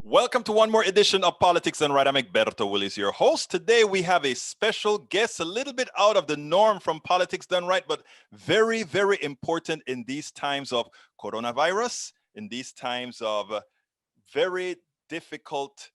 Welcome to one more edition of Politics Done Right. I'm Egberto Willis, your host. Today we have a special guest, a little bit out of the norm from Politics Done Right, but very, very important in these times of coronavirus, in these times of very difficult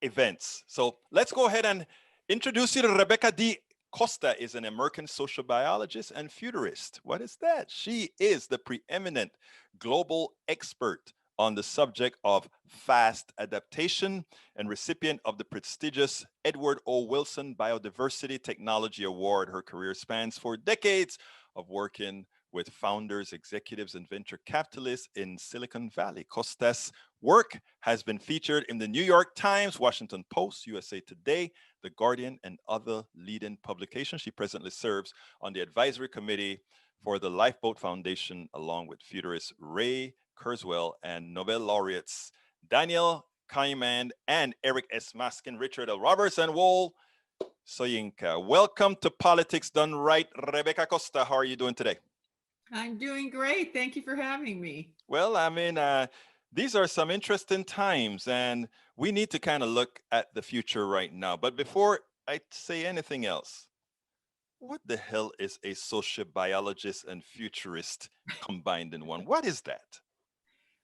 events. So let's go ahead and introduce you to Rebecca D. Costa is an American social biologist and futurist. What is that? She is the preeminent global expert on the subject of fast adaptation and recipient of the prestigious Edward O. Wilson Biodiversity Technology Award. Her career spans 4 decades of working with founders, executives, and venture capitalists in Silicon Valley. Costa's work has been featured in the New York Times, Washington Post, USA Today, The Guardian, and other leading publications. She presently serves on the advisory committee for the Lifeboat Foundation, along with futurist Ray Kurzweil and Nobel laureates Daniel Kahneman and Eric S. Maskin, Richard L. Roberts, and Wole Soyinka. Welcome to Politics Done Right. Rebecca Costa, how are you doing today? I'm doing great. Thank you for having me. Well, these are some interesting times, and we need to kind of look at the future right now. But before I say anything else, what the hell is a social biologist and futurist combined in one? What is that?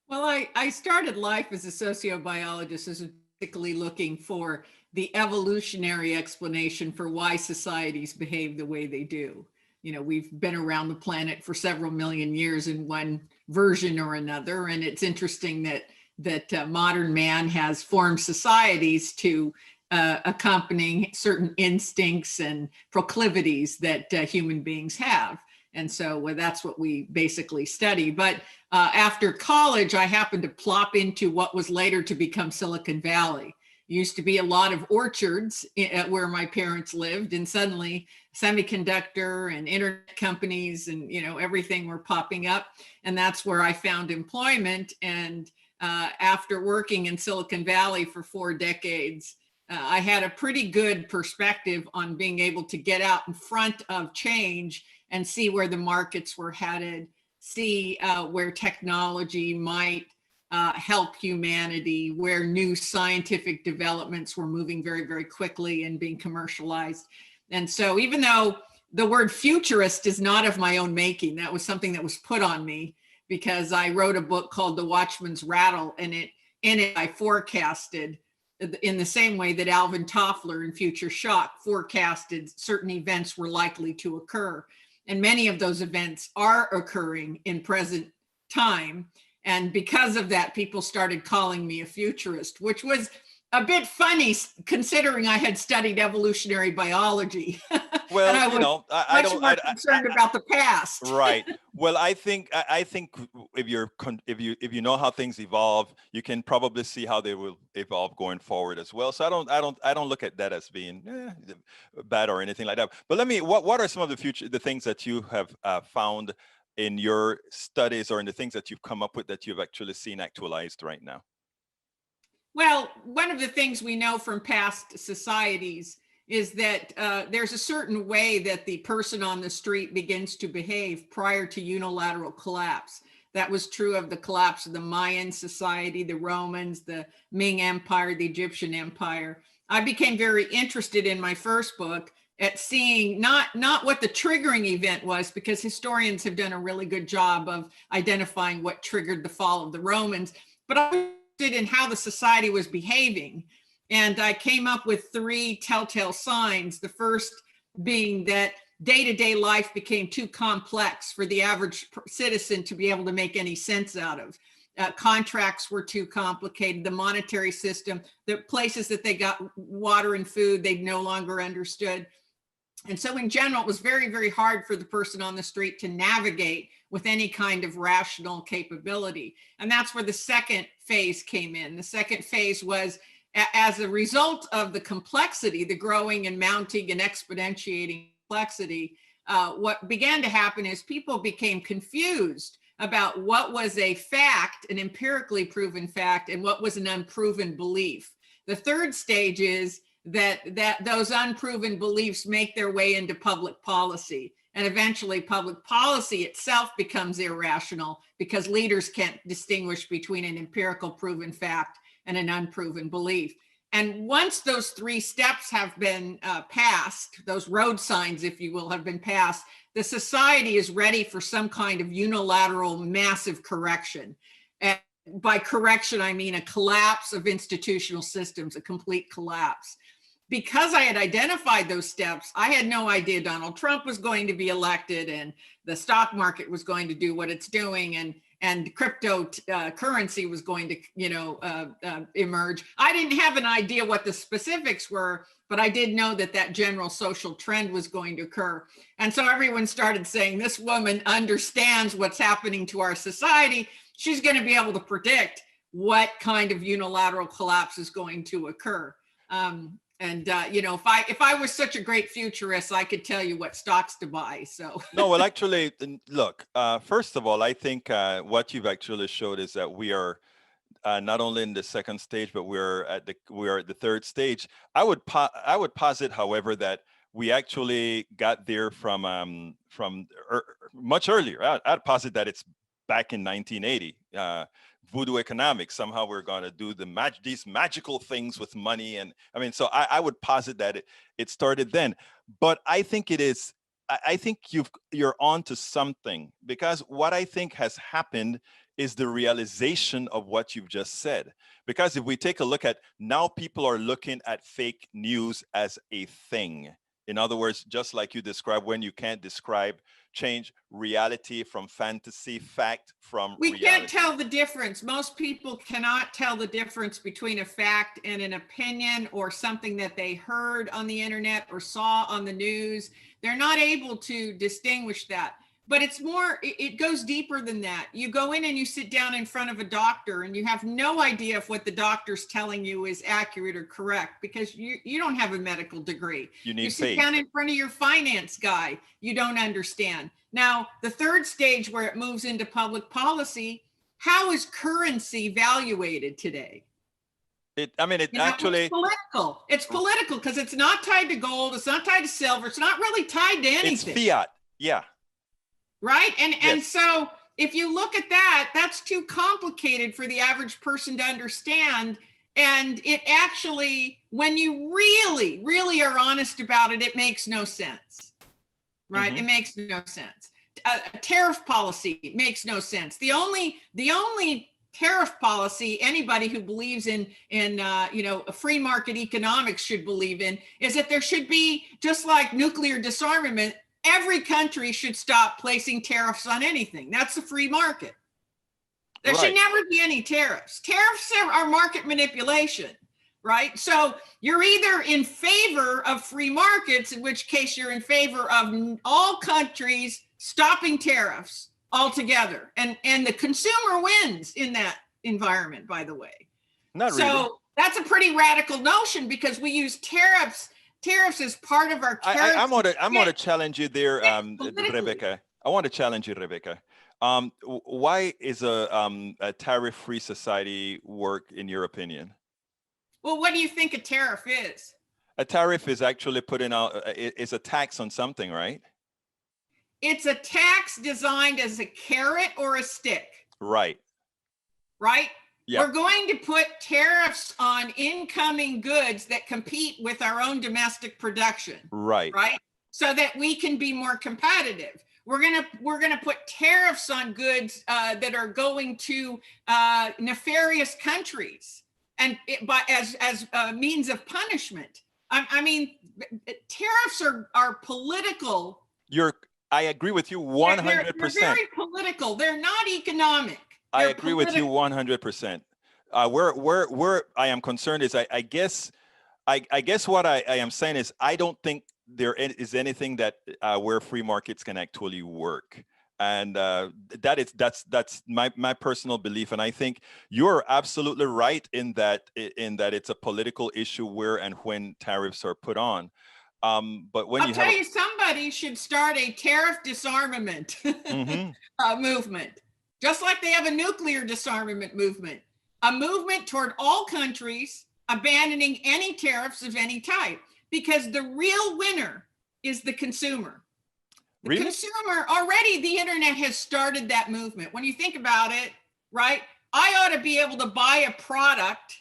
Well, I started life as a sociobiologist, as basically looking for the evolutionary explanation for why societies behave the way they do. You know, we've been around the planet for several million years in one version or another, and it's interesting that modern man has formed societies to accompanying certain instincts and proclivities that human beings have. And so that's what we basically study. But after college, I happened to plop into what was later to become Silicon Valley. Used to be a lot of orchards where my parents lived, and suddenly semiconductor and internet companies and everything were popping up, and that's where I found employment. And after working in Silicon Valley for 4 decades, I had a pretty good perspective on being able to get out in front of change and see where the markets were headed, see where technology might help humanity, where new scientific developments were moving very, very quickly and being commercialized. And so even though the word futurist is not of my own making, that was something that was put on me because I wrote a book called The Watchman's Rattle, and in it I forecasted in the same way that Alvin Toffler in Future Shock forecasted certain events were likely to occur. And many of those events are occurring in present time. And because of that, people started calling me a futurist, which was a bit funny considering I had studied evolutionary biology. Well, and I was much more concerned about the past. Right. Well, I think if you know how things evolve, you can probably see how they will evolve going forward as well. So I don't look at that as being bad or anything like that. But what are some of the things that you have found in your studies or in the things that you've come up with that you've actually seen actualized right now? Well, one of the things we know from past societies is that there's a certain way that the person on the street begins to behave prior to unilateral collapse. That was true of the collapse of the Mayan society, the Romans, the Ming Empire, the Egyptian Empire. I became very interested in my first book at seeing not what the triggering event was, because historians have done a really good job of identifying what triggered the fall of the Romans, but I was interested in how the society was behaving. And I came up with 3 telltale signs. The first being that day-to-day life became too complex for the average citizen to be able to make any sense out of. Contracts were too complicated. The monetary system, the places that they got water and food, they no longer understood. And so in general, it was very, very hard for the person on the street to navigate with any kind of rational capability. And that's where the second phase came in. The second phase was, as a result of the complexity, the growing and mounting and exponentiating complexity, what began to happen is people became confused about what was a fact, an empirically proven fact, and what was an unproven belief. The third stage is that those unproven beliefs make their way into public policy. And eventually public policy itself becomes irrational because leaders can't distinguish between an empirical proven fact and an unproven belief. And once those 3 steps have been passed, those road signs, if you will, have been passed, the society is ready for some kind of unilateral massive correction. And by correction, I mean a collapse of institutional systems, a complete collapse. Because I had identified those steps, I had no idea Donald Trump was going to be elected and the stock market was going to do what it's doing and cryptocurrency was going to, emerge. I didn't have an idea what the specifics were, but I did know that general social trend was going to occur. And so everyone started saying, this woman understands what's happening to our society. She's going to be able to predict what kind of unilateral collapse is going to occur. If I was such a great futurist, I could tell you what stocks to buy. So No, well, actually, look, first of all, I think what you've actually showed is that we are not only in the second stage, but we are at the third stage. I would posit, however, that we actually got there from much earlier. I'd posit that it's back in 1980. Voodoo economics. Somehow we're going to do these magical things with money, and I mean, so I would posit that it started then. But I think it is. I think you're on to something, because what I think has happened is the realization of what you've just said. Because if we take a look at now, people are looking at fake news as a thing. In other words, just like you described, when you can't change reality from fantasy, fact from reality. We can't tell the difference. Most people cannot tell the difference between a fact and an opinion or something that they heard on the internet or saw on the news. They're not able to distinguish that. But it's more, it goes deeper than that. You go in and you sit down in front of a doctor and you have no idea if what the doctor's telling you is accurate or correct, because you don't have a medical degree. You sit down in front of your finance guy, you don't understand. Now, the third stage where it moves into public policy, how is currency evaluated today? It's political. It's political because it's not tied to gold. It's not tied to silver. It's not really tied to anything. It's fiat. Yeah. Right. And so if you look at that, that's too complicated for the average person to understand. And it actually, when you really, really are honest about it, it makes no sense. Right. Mm-hmm. It makes no sense. A tariff policy makes no sense. The only tariff policy anybody who believes in a free market economics should believe in is that there should be, just like nuclear disarmament, every country should stop placing tariffs on anything. That's the free market. There should never be any tariffs. Tariffs are market manipulation, right? So you're either in favor of free markets, in which case you're in favor of all countries stopping tariffs altogether. And the consumer wins in that environment, by the way. Not really. So that's a pretty radical notion, because we use tariffs as part of our I want to challenge you there, Rebecca. I want to challenge you, Rebecca. Why is a tariff-free society work, in your opinion? Well, what do you think a tariff is? A tariff is actually putting out, is a tax on something, right? It's a tax designed as a carrot or a stick. Right. Right? Yeah. We're going to put tariffs on incoming goods that compete with our own domestic production. Right. Right? So that we can be more competitive. We're gonna put tariffs on goods that are going to nefarious countries, and as a means of punishment. I mean, tariffs are political. I agree with you 100%. They're very political. They're not economic. I agree with you 100%. Where I am concerned is I guess what I am saying is I don't think there is anything that where free markets can actually work, and that's my personal belief. And I think you're absolutely right in that it's a political issue where and when tariffs are put on. But when I'll tell you, somebody should start a tariff disarmament movement. Just like they have a nuclear disarmament movement, a movement toward all countries abandoning any tariffs of any type, because the real winner is the consumer. The Really? consumer, already the internet has started that movement. When you think about it, right? I ought to be able to buy a product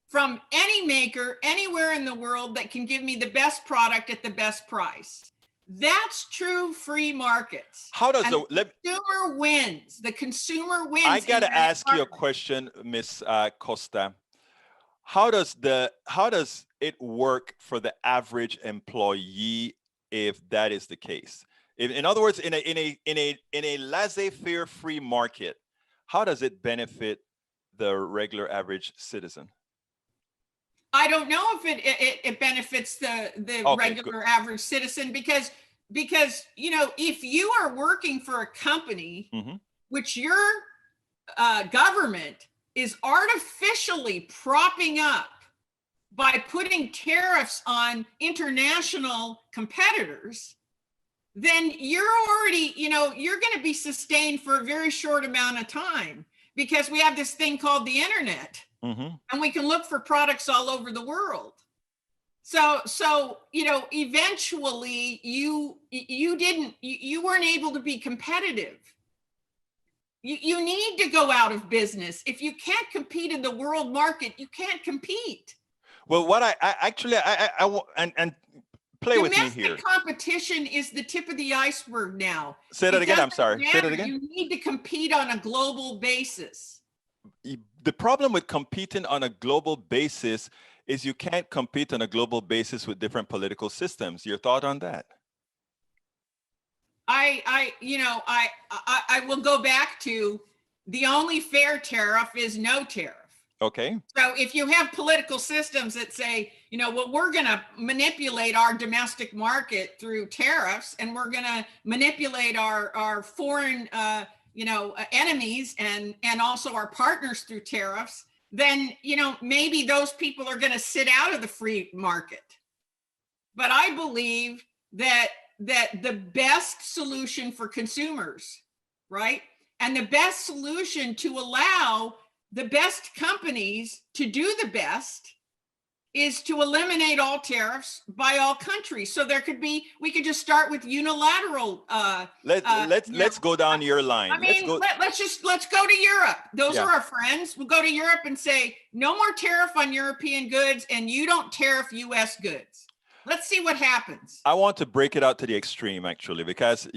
from any maker anywhere in the world that can give me the best product at the best price. That's true free markets. How does And the, the consumer wins. The consumer wins. I in got to that ask you a market. question, Miss Costa. How does it work for the average employee if that is the case? In other words, in a laissez-faire free market, how does it benefit the regular average citizen? I don't know if it benefits the Okay, regular average citizen because if you are working for a company Mhm. which your government is artificially propping up by putting tariffs on international competitors, then you're already, you're going to be sustained for a very short amount of time because we have this thing called the internet Mhm. and we can look for products all over the world. So eventually you weren't able to be competitive. You need to go out of business. If you can't compete in the world market, you can't compete. Well, what I actually and play with me here. Domestic competition is the tip of the iceberg now. Say that It again. I'm doesn't sorry. Say that matter. again. You need to compete on a global basis. The problem with competing on a global basis is you can't compete on a global basis with different political systems. Your thought on that? I will go back to the only fair tariff is no tariff. Okay. So if you have political systems that say, well, we're going to manipulate our domestic market through tariffs, and we're going to manipulate our foreign, enemies and also our partners through tariffs, then, maybe those people are going to sit out of the free market. But I believe that the best solution for consumers, right? And the best solution to allow the best companies to do the best is to eliminate all tariffs by all countries. So we could just start with unilateral. Let's go down your line. I mean, let's go to Europe. Those are our friends. We'll go to Europe and say, no more tariff on European goods, and you don't tariff US goods. Let's see what happens. I want to break it out to the extreme, actually, because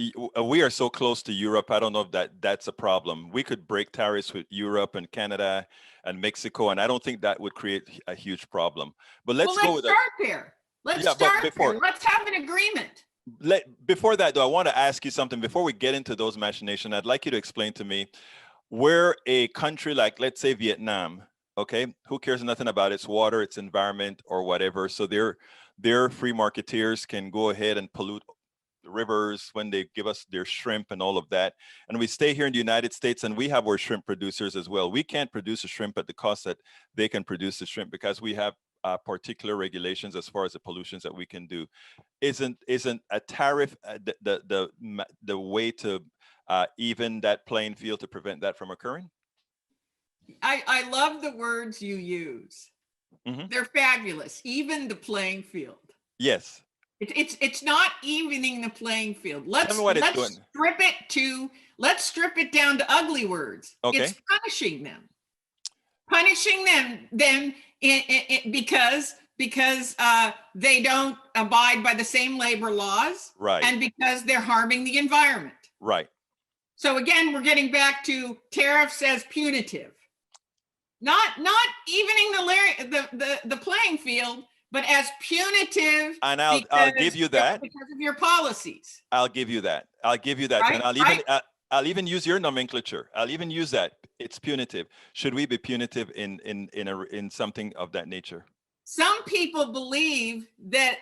we are so close to Europe. I don't know if that's a problem. We could break tariffs with Europe and Canada and Mexico, and I don't think that would create a huge problem. But let's go with start there. Let's start there. Let's have an agreement. Before that, though, I want to ask you something. Before we get into those machinations, I'd like you to explain to me where a country like, let's say, Vietnam, okay, who cares nothing about its water, its environment, or whatever. So their free marketeers can go ahead and pollute the rivers when they give us their shrimp and all of that. And we stay here in the United States and we have our shrimp producers as well. We can't produce a shrimp at the cost that they can produce the shrimp because we have particular regulations as far as the pollutions that we can do. Isn't a tariff the way to even that playing field to prevent that from occurring? I love the words you use. Mm-hmm. They're fabulous. Even the playing field. Yes. It's not evening the playing field. Let's strip it down to ugly words. Okay. It's punishing them because they don't abide by the same labor laws, right? And because they're harming the environment, right? So again, we're getting back to tariffs as punitive. Not evening the playing field, but as punitive. And I'll give you that because of your policies. I'll give you that. Right? And I'll even use your nomenclature. I'll even use that. It's punitive. Should we be punitive in something of that nature? Some people believe that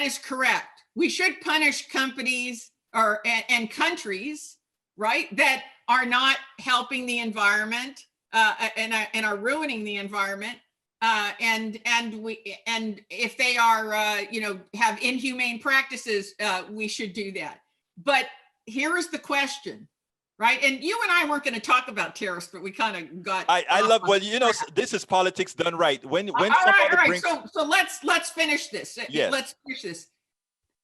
is correct. We should punish companies and countries, right, that are not helping the environment. And are ruining the environment, and if they are have inhumane practices, we should do that. But here is the question, right? And you and I weren't going to talk about tariffs, but we kind of got. I love. Well, this is politics done right. When all right. So let's finish this. Yes. Let's finish this.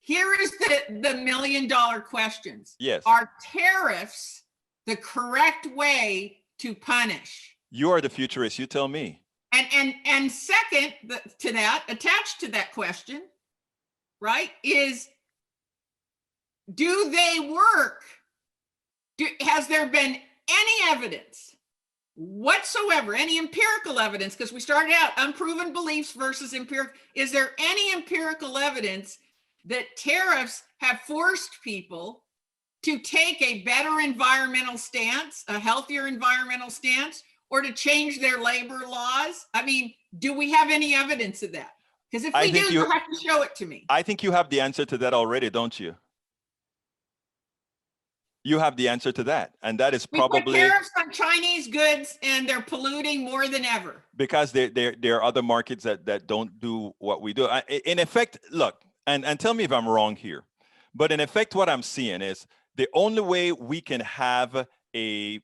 here is the million-dollar questions. Yes. Are tariffs the correct way to punish? You are the futurist. You tell me. And second to that, attached to that question, right, is do they work? Has there been any evidence whatsoever, any empirical evidence, because we started out unproven beliefs versus empirical, is there any empirical evidence that tariffs have forced people to take a better environmental stance, a healthier environmental stance, or to change their labor laws? I mean, do we have any evidence of that? Because if we do, you'll have to show it to me. I think you have the answer to that already, don't you? You have the answer to that. And that is probably— we put tariffs on Chinese goods and they're polluting more than ever. Because there are other markets that don't do what we do. In effect, look, and tell me if I'm wrong here, but in effect, what I'm seeing is the only way we can have a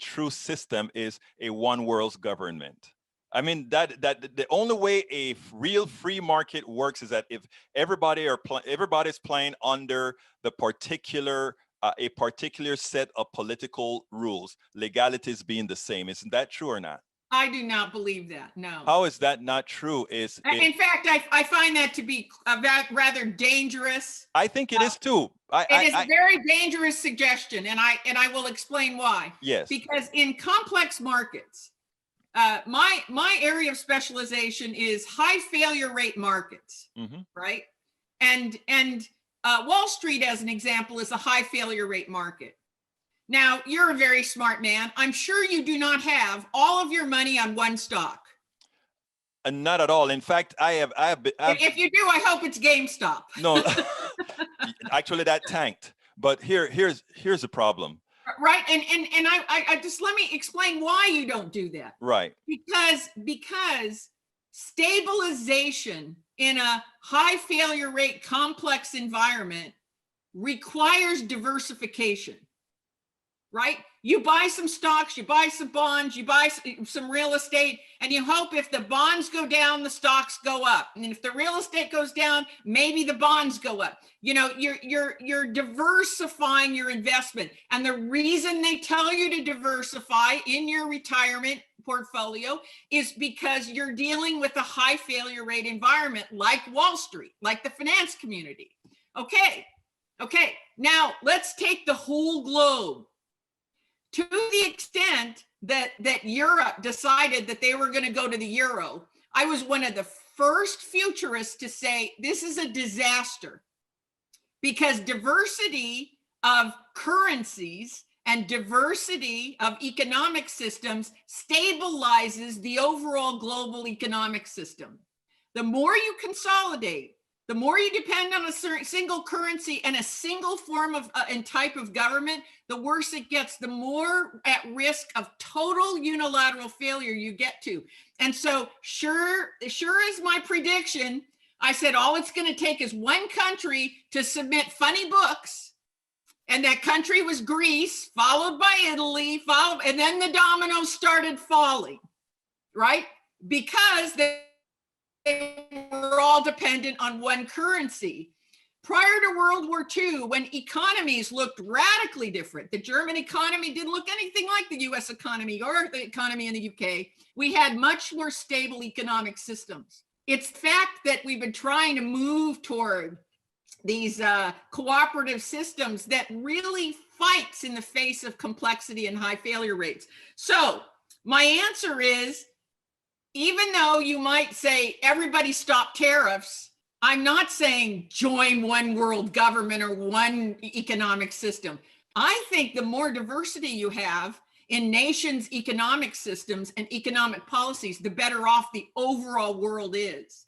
true system is a one world's government. I mean, that the only way a real free market works is that if everybody's playing under the particular a particular set of political rules, legalities being the same. Isn't that true or not? I do not believe that, no. How is that not true? In fact, I find that to be rather dangerous. I think it is too. It is a very dangerous suggestion, and I will explain why. Yes. Because in complex markets, my area of specialization is high failure rate markets, right? And Wall Street, as an example, is a high failure rate market. Now, you're a very smart man. I'm sure you do not have all of your money on one stock. Not at all. In fact, I have. If you do, I hope it's GameStop. No, actually, that tanked. But here's the problem. Right, and I just let me explain why you don't do that. Right. Because stabilization in a high failure rate complex environment requires diversification, right? You buy some stocks, you buy some bonds, you buy some real estate, and you hope if the bonds go down, the stocks go up. And if the real estate goes down, maybe the bonds go up. You know, you're diversifying your investment. And the reason they tell you to diversify in your retirement portfolio is because you're dealing with a high failure rate environment like Wall Street, like the finance community. Okay. Now let's take the whole globe. To the extent that Europe decided that they were going to go to the euro, I was one of the first futurists to say this is a disaster, because diversity of currencies and diversity of economic systems stabilizes the overall global economic system. The more you consolidate, the more you depend on a single currency and a single form of and type of government, the worse it gets, the more at risk of total unilateral failure you get to. And so sure is my prediction. I said, all it's going to take is one country to submit funny books. And that country was Greece, followed by Italy, and then the dominoes started falling, right? Because they were all dependent on one currency. Prior to World War II, when economies looked radically different, the German economy didn't look anything like the US economy or the economy in the UK. We had much more stable economic systems. It's the fact that we've been trying to move toward these cooperative systems that really fights in the face of complexity and high failure rates. So my answer is, even though you might say everybody stop tariffs, I'm not saying join one world government or one economic system. I think the more diversity you have in nations' economic systems and economic policies, the better off the overall world is.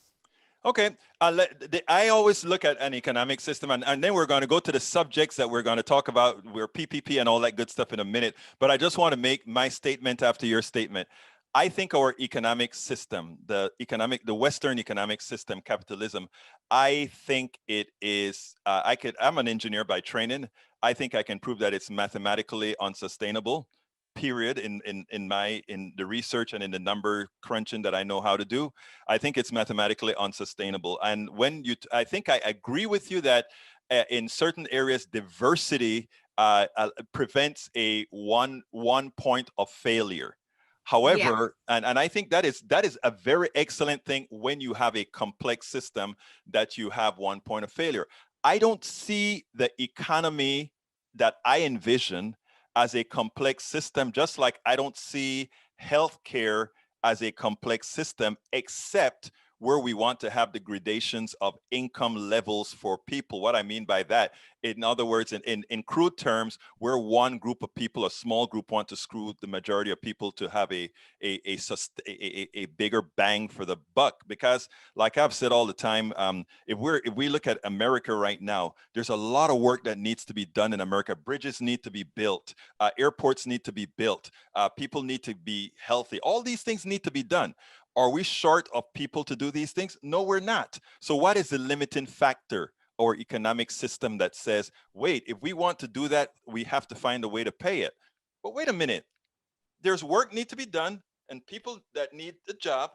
Okay, I always look at an economic system, and then we're going to go to the subjects that we're going to talk about, we're PPP and all that good stuff in a minute. But I just want to make my statement after your statement. I think our economic system, the Western economic system, capitalism, I think it is, I'm an engineer by training. I think I can prove that it's mathematically unsustainable, period in the research and in the number crunching that I know how to do, I think it's mathematically unsustainable. And I think I agree with you that in certain areas, diversity prevents a one point of failure. However, and I think that is a very excellent thing when you have a complex system that you have one point of failure. I don't see the economy that I envision as a complex system, just like I don't see healthcare as a complex system, except where we want to have the gradations of income levels for people. What I mean by that, in other words, in crude terms, where one group of people, a small group, want to screw the majority of people to have a bigger bang for the buck. Because, like I've said all the time, if we look at America right now, there's a lot of work that needs to be done in America. Bridges need to be built, airports need to be built, people need to be healthy. All these things need to be done. Are we short of people to do these things? No, we're not. So what is the limiting factor or economic system that says, wait, if we want to do that, we have to find a way to pay it? But wait a minute, there's work need to be done and people that need a job.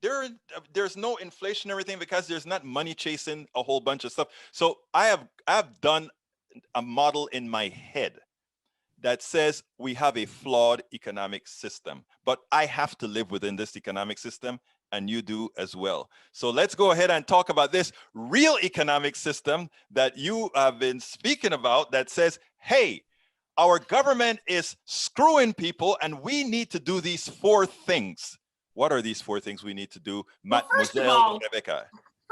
There's no inflationary thing because there's not money chasing a whole bunch of stuff. So I've done a model in my head that says we have a flawed economic system, but I have to live within this economic system, and you do as well. So let's go ahead and talk about this real economic system that you have been speaking about that says, hey, our government is screwing people and we need to do these 4 things. What are these 4 things we need to do, Mademoiselle Rebecca?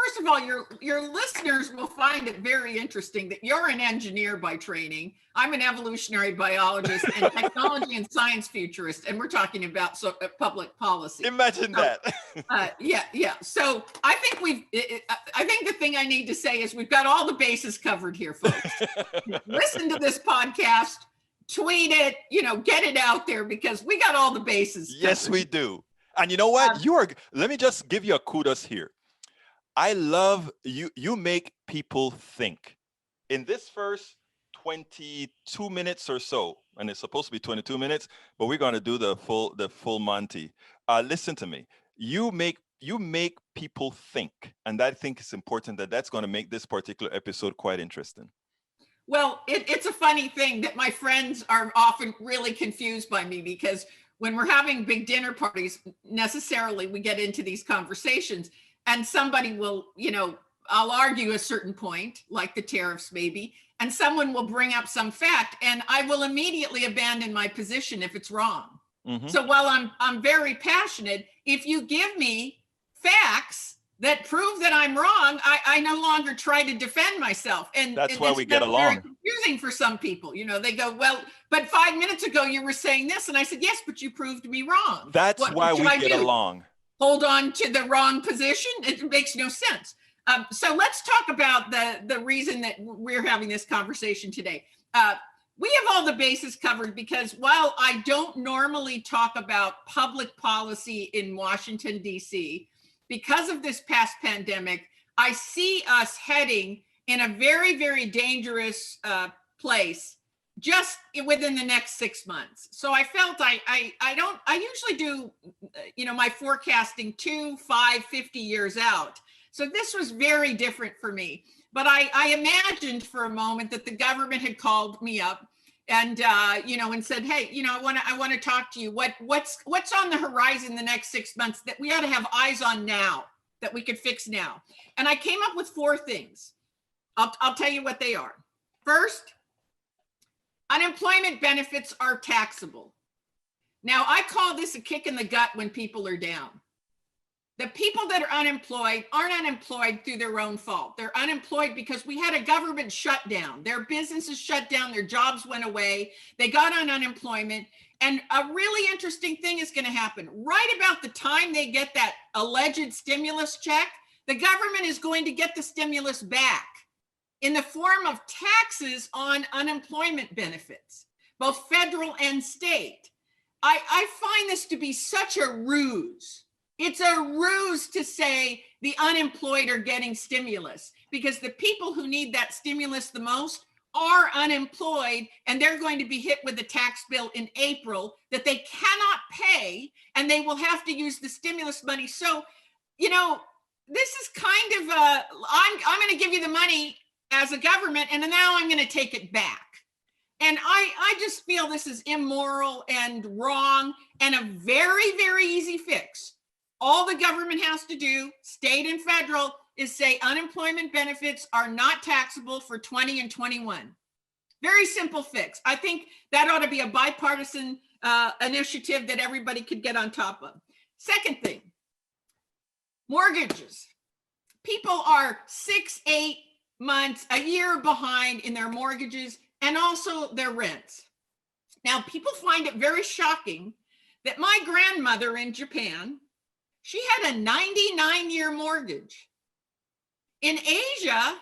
First of all, your listeners will find it very interesting that you're an engineer by training. I'm an evolutionary biologist and technology and science futurist, and we're talking about public policy. Imagine that. Yeah. So I think I think the thing I need to say is we've got all the bases covered here, folks. Listen to this podcast, tweet it, get it out there because we got all the bases covered. Yes, we do. And you know what? Let me just give you a kudos here. I love you make people think. In this first 22 minutes or so, and it's supposed to be 22 minutes, but we're going to do the full Monty. Listen to me. You make people think, and I think it's important that's going to make this particular episode quite interesting. Well, it's a funny thing that my friends are often really confused by me because when we're having big dinner parties, necessarily we get into these conversations. And somebody will, I'll argue a certain point, like the tariffs maybe, and someone will bring up some fact and I will immediately abandon my position if it's wrong. Mm-hmm. So while I'm very passionate, if you give me facts that prove that I'm wrong, I no longer try to defend myself. And that's why we get along. Very confusing for some people. They go, well, but 5 minutes ago you were saying this. And I said, yes, but you proved me wrong. That's why we get along. Hold on to the wrong position? It makes no sense. So let's talk about the reason that we're having this conversation today. We have all the bases covered because while I don't normally talk about public policy in Washington, D.C., because of this past pandemic, I see us heading in a very, very dangerous place just within the next 6 months. So I felt I usually do, my forecasting 2, 5, 50 years out. So this was very different for me. But I imagined for a moment that the government had called me up and, and said, hey, I want to talk to you. What's on the horizon the next 6 months that we ought to have eyes on now, that we could fix now? And I came up with 4 things. I'll tell you what they are. First, unemployment benefits are taxable. Now, I call this a kick in the gut when people are down. The people that are unemployed aren't unemployed through their own fault. They're unemployed because we had a government shutdown. Their businesses shut down, their jobs went away, they got on unemployment. And a really interesting thing is going to happen. Right about the time they get that alleged stimulus check, the government is going to get the stimulus back in the form of taxes on unemployment benefits, both federal and state. I find this to be such a ruse. It's a ruse to say the unemployed are getting stimulus because the people who need that stimulus the most are unemployed and they're going to be hit with a tax bill in April that they cannot pay, and they will have to use the stimulus money. So, this is kind of I'm going to give you the money as a government, and now I'm going to take it back. And I just feel this is immoral and wrong, and a very, very easy fix. All the government has to do, state and federal, is say unemployment benefits are not taxable for 20 and 21. Very simple fix. I think that ought to be a bipartisan initiative that everybody could get on top of. Second thing, mortgages. People are 6, 8 months, a year behind in their mortgages and also their rents. Now, people find it very shocking that my grandmother in Japan, she had a 99-year mortgage. In Asia,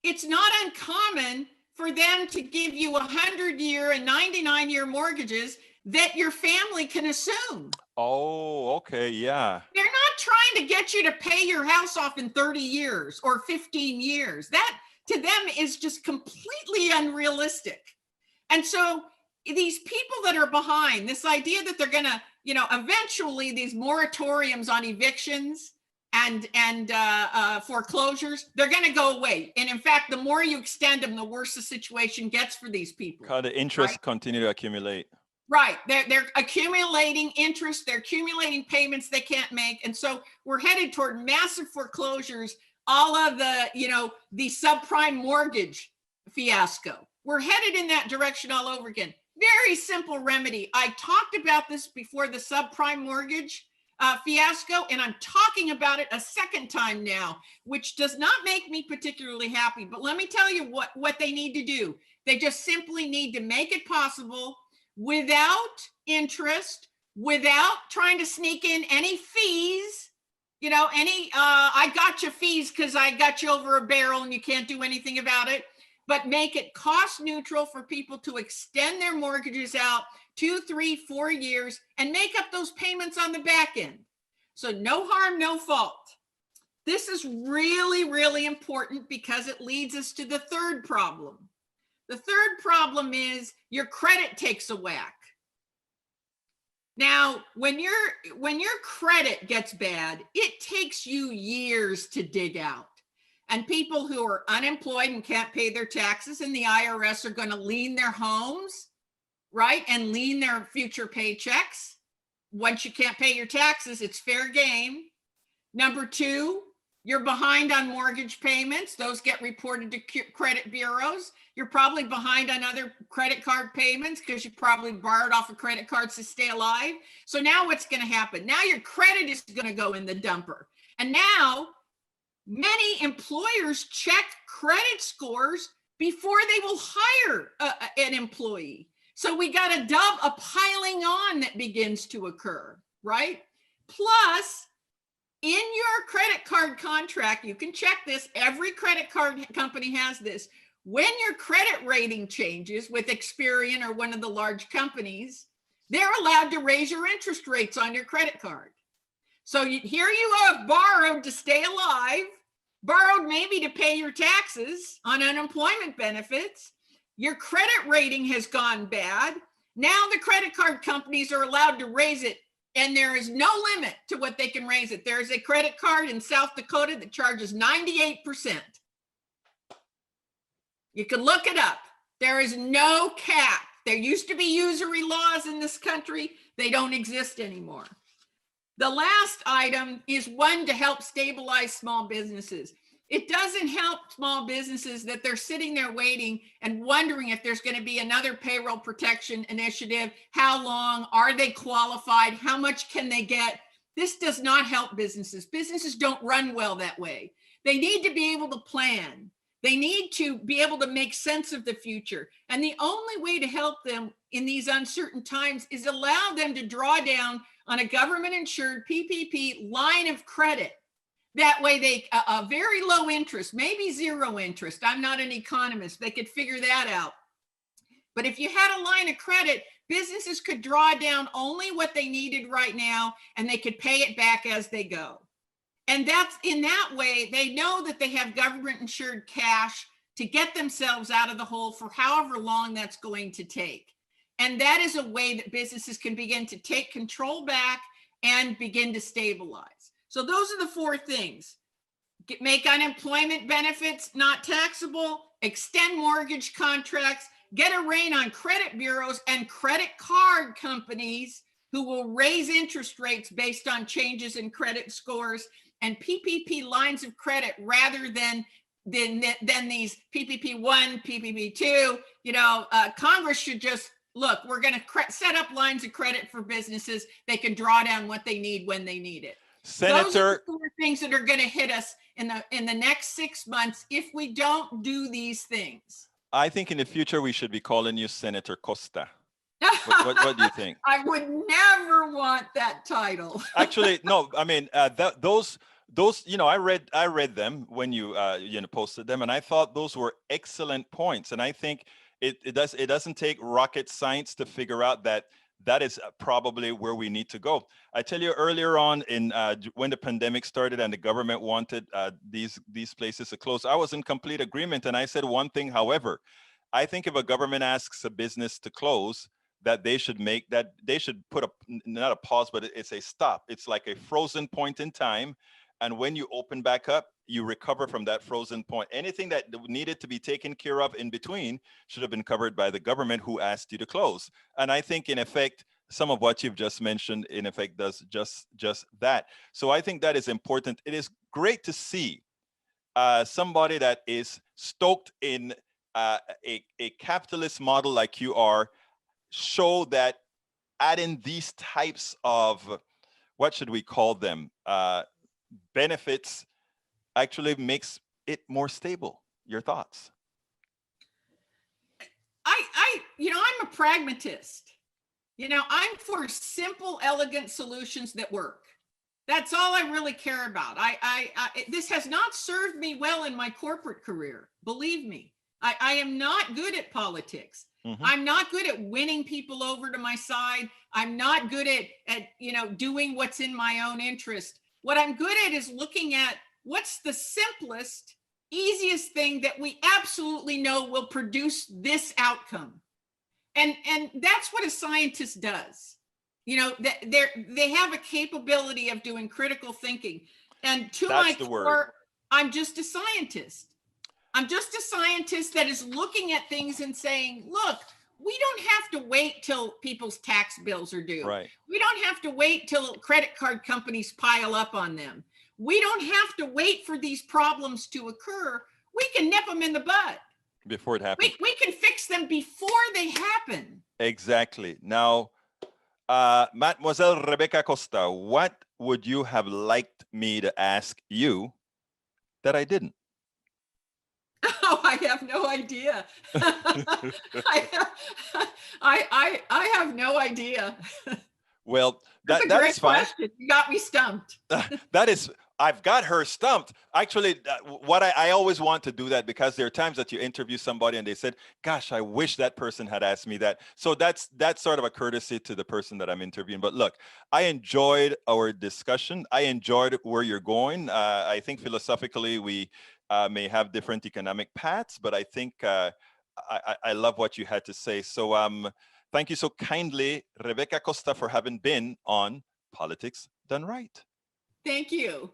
it's not uncommon for them to give you 100-year and 99-year mortgages that your family can assume. Oh, okay, yeah. They're not trying to get you to pay your house off in 30 years or 15 years. That to them is just completely unrealistic. And so these people that are behind, this idea that they're going to, eventually these moratoriums on evictions and foreclosures, they're going to go away. And in fact, the more you extend them, the worse the situation gets for these people. How the interest continue to accumulate. Right. They're accumulating interest. They're accumulating payments they can't make. And so we're headed toward massive foreclosures, all of the subprime mortgage fiasco. We're headed in that direction all over again. Very simple remedy. I talked about this before, the subprime mortgage fiasco, and I'm talking about it a second time now, which does not make me particularly happy. But let me tell you what they need to do. They just simply need to make it possible without interest, without trying to sneak in any fees, I got you fees because I got you over a barrel and you can't do anything about it, but make it cost neutral for people to extend their mortgages out 2, 3, 4 years and make up those payments on the back end. So no harm, no fault. This is really, really important because it leads us to the third problem. The third problem is your credit takes a whack. Now, when your credit gets bad, it takes you years to dig out. And people who are unemployed and can't pay their taxes, and the IRS are going to lien their homes, right? And lien their future paychecks. Once you can't pay your taxes, it's fair game. Number 2, you're behind on mortgage payments. Those get reported to credit bureaus. You're probably behind on other credit card payments because you probably borrowed off of credit cards to stay alive. So now what's going to happen? Now your credit is going to go in the dumper. And now many employers check credit scores before they will hire an employee. So we got a piling on that begins to occur, right? Plus, in your credit card contract, you can check this. Every credit card company has this. When your credit rating changes with Experian or one of the large companies, they're allowed to raise your interest rates on your credit card. So here you have borrowed to stay alive, borrowed maybe to pay your taxes on unemployment benefits. Your credit rating has gone bad. Now the credit card companies are allowed to raise it, and there is no limit to what they can raise it. There is a credit card in South Dakota that charges 98%. You can look it up. There is no cap. There used to be usury laws in this country. They don't exist anymore. The last item is one to help stabilize small businesses. It doesn't help small businesses that they're sitting there waiting and wondering if there's going to be another payroll protection initiative. How long? Are they qualified? How much can they get? This does not help businesses. Businesses don't run well that way. They need to be able to plan. They need to be able to make sense of the future. And the only way to help them in these uncertain times is allow them to draw down on a government-insured PPP line of credit. That way they, a very low interest, maybe zero interest. I'm not an economist. They could figure that out. But if you had a line of credit, businesses could draw down only what they needed right now, and they could pay it back as they go. And that's in that way, they know that they have government insured cash to get themselves out of the hole for however long that's going to take. And that is a way that businesses can begin to take control back and begin to stabilize. So those are the four things. Make unemployment benefits not taxable, extend mortgage contracts, get a rein on credit bureaus and credit card companies who will raise interest rates based on changes in credit scores, and PPP lines of credit rather than these PPP 1, PPP 2. Congress should just look, we're going to set up lines of credit for businesses. They can draw down what they need when they need it. Senator, those are the four things that are going to hit us in the next 6 months if we don't do these things. I think in the future we should be calling you Senator Costa. What do you think? I would never want that title. Actually, no. I mean, those. I read them when you posted them, and I thought those were excellent points. And I think it doesn't take rocket science to figure out that is probably where we need to go. I tell you, earlier on in when the pandemic started and the government wanted these places to close, I was in complete agreement, and I said one thing. However, I think if a government asks a business to close, that they should put not a pause, but it's a stop. It's like a frozen point in time. And when you open back up, you recover from that frozen point. Anything that needed to be taken care of in between should have been covered by the government who asked you to close. And I think in effect, some of what you've just mentioned in effect does just that. So I think that is important. It is great to see somebody that is stoked in a capitalist model like you are, show that adding these types of, what should we call them, benefits actually makes it more stable. Your thoughts? I'm a pragmatist. I'm for simple, elegant solutions that work. That's all I really care about. This has not served me well in my corporate career. Believe me, I am not good at politics. Mm-hmm. I'm not good at winning people over to my side. I'm not good at doing what's in my own interest. What I'm good at is looking at what's the simplest, easiest thing that we absolutely know will produce this outcome. And that's what a scientist does. They have a capability of doing critical thinking. And to my core, I'm just a scientist. I'm just a scientist that is looking at things and saying, look, we don't have to wait till people's tax bills are due. Right. We don't have to wait till credit card companies pile up on them. We don't have to wait for these problems to occur. We can nip them in the bud. Before it happens. We can fix them before they happen. Exactly. Now, Mademoiselle Rebecca Costa, what would you have liked me to ask you that I didn't? Oh, I have no idea. I have no idea. Well, that is fine. Question. You got me stumped. I've got her stumped. Actually, what I always want to do that, because there are times that you interview somebody and they said, gosh, I wish that person had asked me that. So that's sort of a courtesy to the person that I'm interviewing. But look, I enjoyed our discussion. I enjoyed where you're going. I think philosophically, we may have different economic paths, but I think I love what you had to say. So thank you so kindly, Rebecca Costa, for having been on Politics Done Right. Thank you.